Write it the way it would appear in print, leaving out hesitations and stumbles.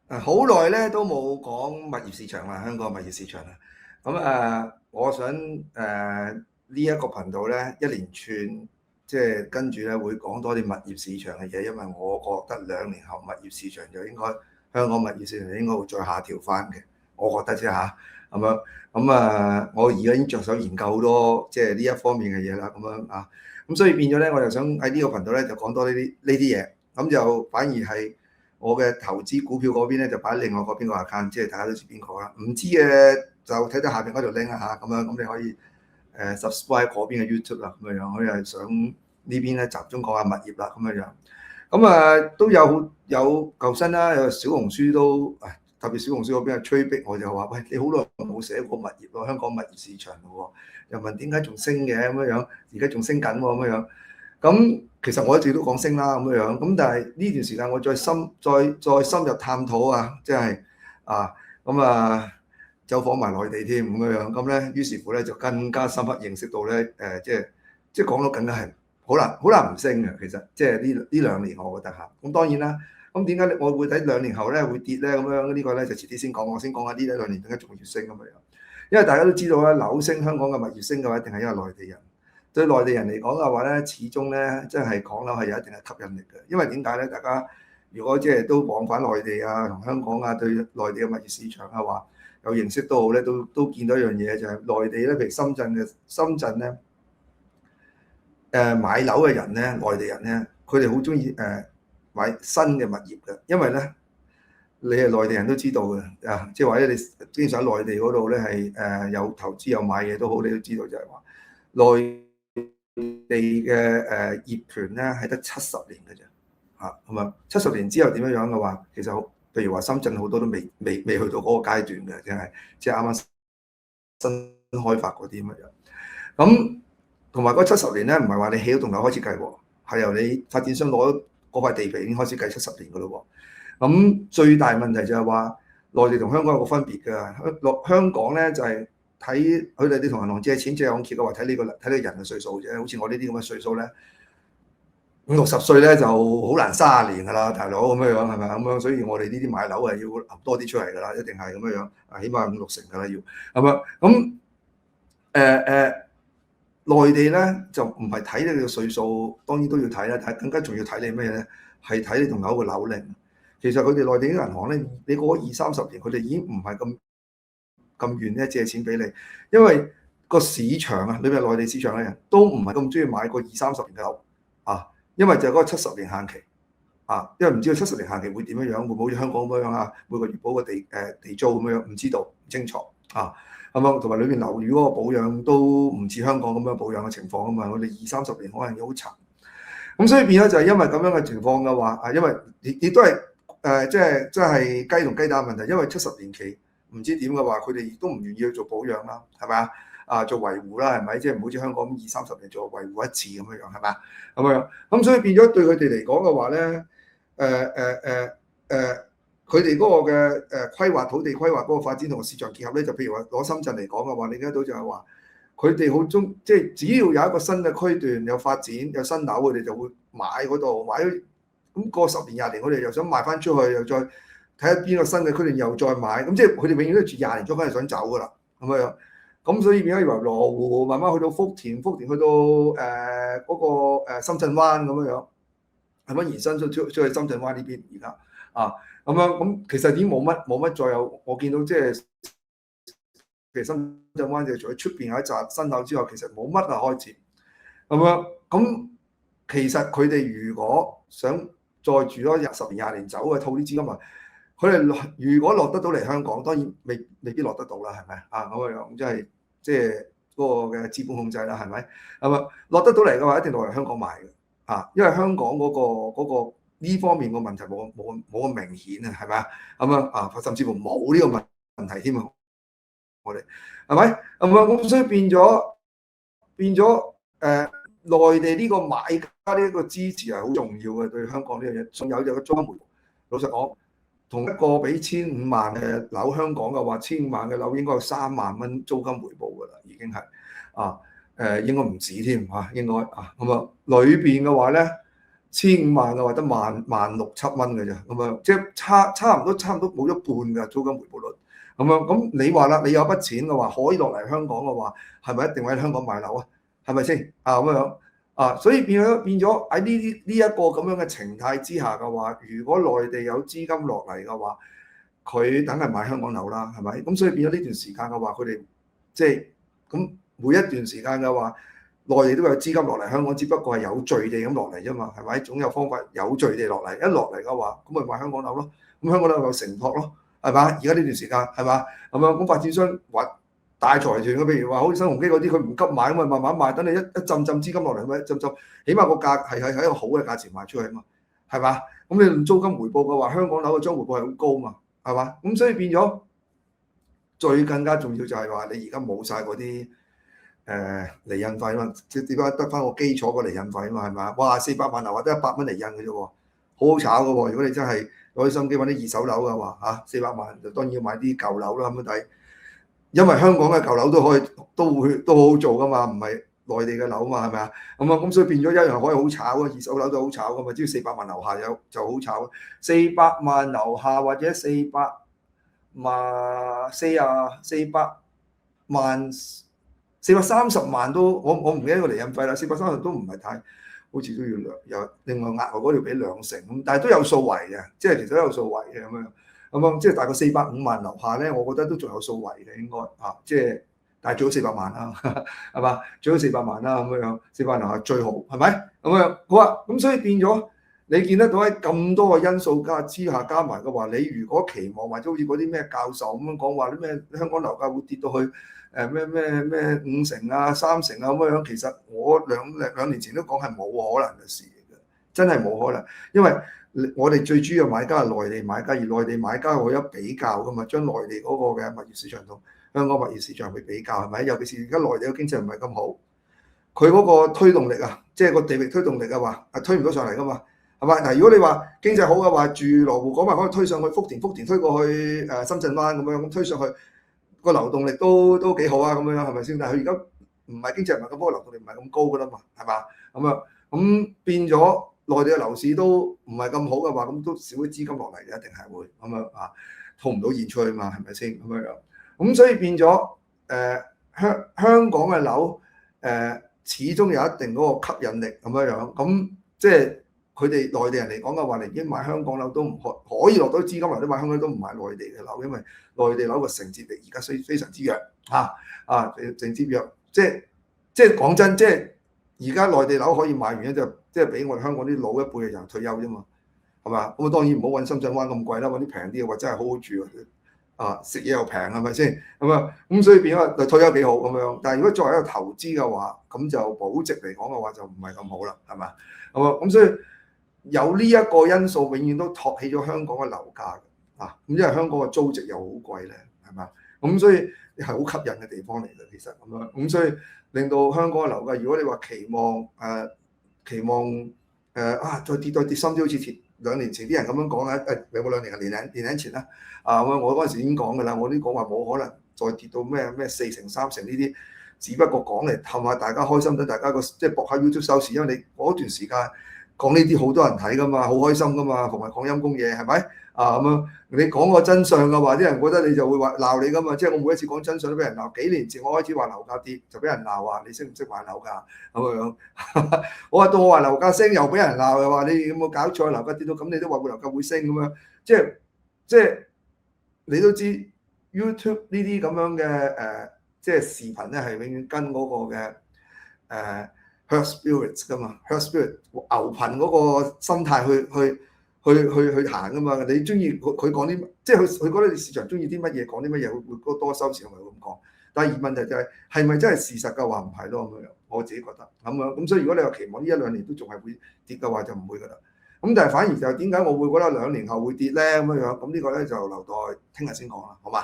好耐咧都冇講物業市場啦，香港物業市場啦。咁我想呢一個頻道咧一連串即係跟住咧會講多啲物業市場嘅嘢，因為我覺得2年後物業市場就應該香港物業市場就應該會再下調翻嘅，我覺得啫嚇。咁樣我而家已經着手研究好多即係呢一方面嘅嘢啦，咁樣啊，咁所以變咗咧，我就想喺呢個頻道咧就講多呢啲嘢，咁就反而係。我嘅投資股票嗰邊咧就擺喺另外嗰邊個 account，即係大家都知邊個啦。唔知嘅就睇睇下邊嗰條 link 啦嚇，咁樣咁你可以subscribe 嗰邊嘅 YouTube 啦，咁樣樣。我又係想呢邊咧集中講下物業啦，咁樣樣。都有舊新啦，有小紅書都特別小紅書嗰邊係催逼我就話：喂，你好耐冇寫過物業咯，香港物業市場咯喎，又問點解仲升嘅咁樣樣，而家仲升緊喎咁樣樣。咁其實我一直都講升啦咁樣，咁但係呢段時間我再深入探討啊，即係啊走訪埋內地添咁樣，咁咧於是乎咧就更加深刻認識到咧即係講到更加係好難唔升嘅，其實即係呢2年我覺得嚇。咁當然啦，咁點解我會睇2年後咧會跌咧咁樣？呢個咧就遲啲先講，我先講下呢2年點解仲要升咁樣。因為大家都知道咧，樓升香港嘅物業升嘅話，一定係因為內地人。對內地人嚟講嘅話咧，始終咧即係講樓係有一定嘅吸引力嘅。因為點解咧？大家如果即係都往返內地啊，同香港啊，對內地嘅物業市場嘅話有認識都好咧，都見到一樣嘢就係內地咧，譬如深圳咧，買樓嘅人咧，內地人咧，佢哋好中意買新嘅物業嘅，因為咧你係內地人都知道嘅即係或者你經常喺內地嗰度咧係有投資有買嘢都好，你都知道就係話內地嘅業權咧係得70年嘅啫嚇，咁啊70年之後點樣樣嘅話，其實譬如話深圳好多都未去到嗰個階段嘅，即係啱啱新開發嗰啲咁樣。咁同埋嗰70年咧，唔係話你起咗棟樓開始計喎，係由你發展商攞嗰塊地皮已經開始計70年嘅咯喎。咁最大問題就係話內地同香港有個分別嘅，香港咧就係、睇佢哋，你同銀行借錢借按揭嘅話，睇你人嘅歲數啫。好似我呢啲咁嘅歲數咧，50、60歲咧就好難30年㗎啦，大佬咁樣樣係咪咁樣？所以我哋呢啲買樓係要揞多啲出嚟㗎啦，一定係咁樣樣，起碼5、6成㗎啦要，係咪？咁內地咧就唔係睇你嘅歲數，當然都要睇啦，但係更加重要睇你咩咧？係睇你棟樓嘅樓齡。其實佢哋內地啲銀行咧，你過咗20、30年，佢哋已經唔係咁願咧借錢俾你，因為個市場啊，裏邊內地市場嘅人都唔係咁中意買個20、30年嘅樓啊，因為就係嗰個70年限期啊，因為唔知道70年限期會點樣樣，會唔會好似香港咁樣啊，每個月補個地租咁樣，唔知道唔清楚啊。咁樣同埋裏邊樓宇嗰個保養都唔似香港咁樣保養嘅情況啊嘛，我哋20、30年可能要好長，咁所以變咗就係因為咁樣嘅情況嘅話，因為亦都係即係雞同雞蛋問題，因為70年期唔知點嘅話，佢哋亦都唔願意去做保養啦，係咪做維護啦，係咪？即係唔好似香港咁20、30年做維護一次咁樣樣，係咪咁樣？咁所以變咗對佢哋嚟講嘅話咧，佢哋嗰個嘅規劃土地規劃嗰個發展同市場結合咧，就譬如話攞深圳嚟講嘅話，你睇到就係話佢哋好中，即係只要有一個新嘅區段有發展有新樓，佢哋就會買嗰度買，咁過10年20年，佢哋又想賣翻出去，又再睇下邊個新嘅區段又再買，咁即係佢哋永遠都住20年咗，翻係想走噶啦，咁樣。咁所以變咗由羅湖慢慢去到福田，福田去到嗰個深圳灣咁樣樣，係咪延伸出去深圳灣呢邊而家咁樣咁其實已經冇乜再有，我見到即係其實深圳灣就除咗出邊有一紮新樓之外，其實冇乜開始咁樣。咁其實佢哋如果想再住多10年20年走嘅套啲資金啊，佢哋如果落得到嚟香港，當然未必落得到啦，係咪咁樣即係嗰個嘅資本控制啦，係咪？落得到嚟嘅話，一定落嚟香港買嘅因為香港嗰個呢方面個問題冇咁明顯啊，係咪甚至乎冇呢個問題添啊，我哋係咪？咁所以變咗內地呢個買家呢一個支持係好重要嘅，對香港呢樣嘢。仲有就個租金回報，老實講，同一個俾15,000萬嘅樓，香港嘅話15,000萬嘅樓應該有3萬蚊租金回報㗎啦，已經係應該唔止添應該裏邊嘅話咧。15,000嘅話得16,000-17,000嘅啫，咁樣即係差唔多冇一半㗎租金回報率。咁樣咁你話啦，你有筆錢嘅話，可以落嚟香港嘅話，係咪一定會喺香港買樓啊？係咪先啊？咁樣啊，所以變咗喺呢一個咁樣嘅情態之下嘅話，如果內地有資金落嚟嘅話，佢梗係買香港樓啦，係咪？咁所以變咗呢段時間嘅話，佢哋即係咁每一段時間嘅話，內地都有資金落嚟香港，只不過係有序地咁落嚟啫嘛，係咪？總有方法有序地落嚟，一落嚟嘅話，咁咪買香港樓咯。咁香港樓有承托咯，係嘛？而家呢段時間係嘛？咁樣咁發展商揾大財團嘅，譬如話好似新鴻基嗰啲，佢唔急買咁咪慢慢賣，等你一浸資金落嚟，咪一浸，起碼個價係喺一個好嘅價錢賣出去嘛，係嘛？咁你用租金回報嘅話，香港樓嘅租回報係好高嘛，係嘛？咁所以變咗最更加重要就係話你而家冇晒嗰啲釐印費嘛，即係點解得翻個基礎個釐印費嘛，係嘛？哇，400萬樓或者100蚊釐印嘅啫喎，好好炒嘅喎。如果你真係攞啲心機揾啲二手樓嘅話，嚇400萬就當然要買啲舊樓啦咁樣睇。因為香港嘅舊樓都好好做噶嘛，唔係內地嘅樓嘛，係咪啊？咁所以變咗一樣可以好炒啊，二手樓都好炒噶嘛，只要400萬樓下就好炒。400萬樓下或者400萬430萬都，我唔記得個釐印費啦，430都唔係太，好似都要有另外額外嗰條俾2成咁，但係都有數圍嘅，即係其實都有數圍嘅咁樣。咁即係大概450萬樓下咧，我覺得都仲有數圍嘅應該嚇，即係但係最好400萬啦，係嘛？最好400萬啦咁樣，400萬樓下最好係咪？咁樣好啊，咁所以變咗你見得到喺咁多個因素之下加埋嘅話，你如果期望或者好似嗰啲咩教授咁樣講話啲咩香港樓價會跌到去咩5成啊3成啊咁樣，其實我兩年前都講係冇可能嘅事嚟嘅，真係冇可能，因為我哋最主要買家係內地買家，而內地買家我有比較噶嘛，將內地嗰個嘅物業市場同香港物業市場去比較係咪？尤其是而家內地嘅經濟唔係咁好，佢嗰個推動力啊，即係個地域推動力嘅話，推唔到上嚟噶嘛，係咪？嗱，如果你話經濟好嘅話，住羅湖嗰邊可以推上去福田推過去深圳灣咁樣咁推上去，個流動力都幾好啊咁樣係咪先？但係佢而家唔係經濟唔係咁好，流動力唔係咁高噶啦嘛，係嘛？咁變咗。內地嘅樓市都唔係咁好嘅話，咁都少啲資金落嚟嘅，一定係會咁樣啊，套唔到現出去嘛，係咪先咁樣？咁所以變咗香港嘅樓始終有一定嗰個吸引力咁樣，咁即係佢哋內地人嚟講嘅話，你已經買香港樓都唔可以落到資金嚟，都買香港都唔買內地嘅樓，因為內地樓個承接力而家非常之弱承接弱，即係講真，即係而家內地樓可以買完咧就。即係俾我哋香港啲老一輩嘅人退休啫嘛，係嘛？咁當然唔好揾深圳灣咁貴啦，揾啲平啲嘅話真係好好住食嘢又平係咪先？咁所以變咗退休幾好咁樣。但係如果作為一個投資嘅話，咁就保值嚟講嘅話就唔係咁好啦，係嘛？咁所以有呢一個因素，永遠都托起咗香港嘅樓價嘅咁因為香港嘅租值又好貴咧，係嘛？咁所以係好吸引嘅地方嚟嘅，其實咁所以令到香港嘅樓價，如果你話期望再跌深啲，好似2年前啲人咁樣講啦，有冇2年啊？年零前啦，我嗰陣時已經講㗎啦，我都講話冇可能再跌到咩4成3成呢啲，只不過講嚟氹下大家開心，等大家即係博下 YouTube 收視，因為你嗰段時間講呢啲好多人睇㗎嘛，好開心㗎嘛，同埋講陰公嘢係咪？你講個真相嘅話，啲人覺得你就會話鬧你㗎嘛。即係我每一次講真相都俾人鬧。幾年前我開始話樓價跌，就俾人鬧話你識唔識買樓價咁樣。我話到我話樓價升又俾人鬧，又話你有冇搞錯，樓價跌到咁你都話會樓價會升咁樣。即係你都知 YouTube 呢啲咁樣嘅即係視頻咧係永遠跟嗰個嘅herd spirits 㗎嘛 ，herd spirit 牛群嗰個心態去行㗎嘛，你中意佢講啲，即係佢覺得你市場中意啲乜嘢講啲乜嘢，會多收視，係咪咁講？但係問題就係咪真係事實嘅話唔係咯咁樣，我自己覺得咁樣。咁所以如果你話期望呢1-2年都仲係會跌嘅話，就唔會㗎啦。咁但係反而就點解我會覺得2年後會跌咧咁樣？咁呢個咧就留待聽日先講啦，好嘛？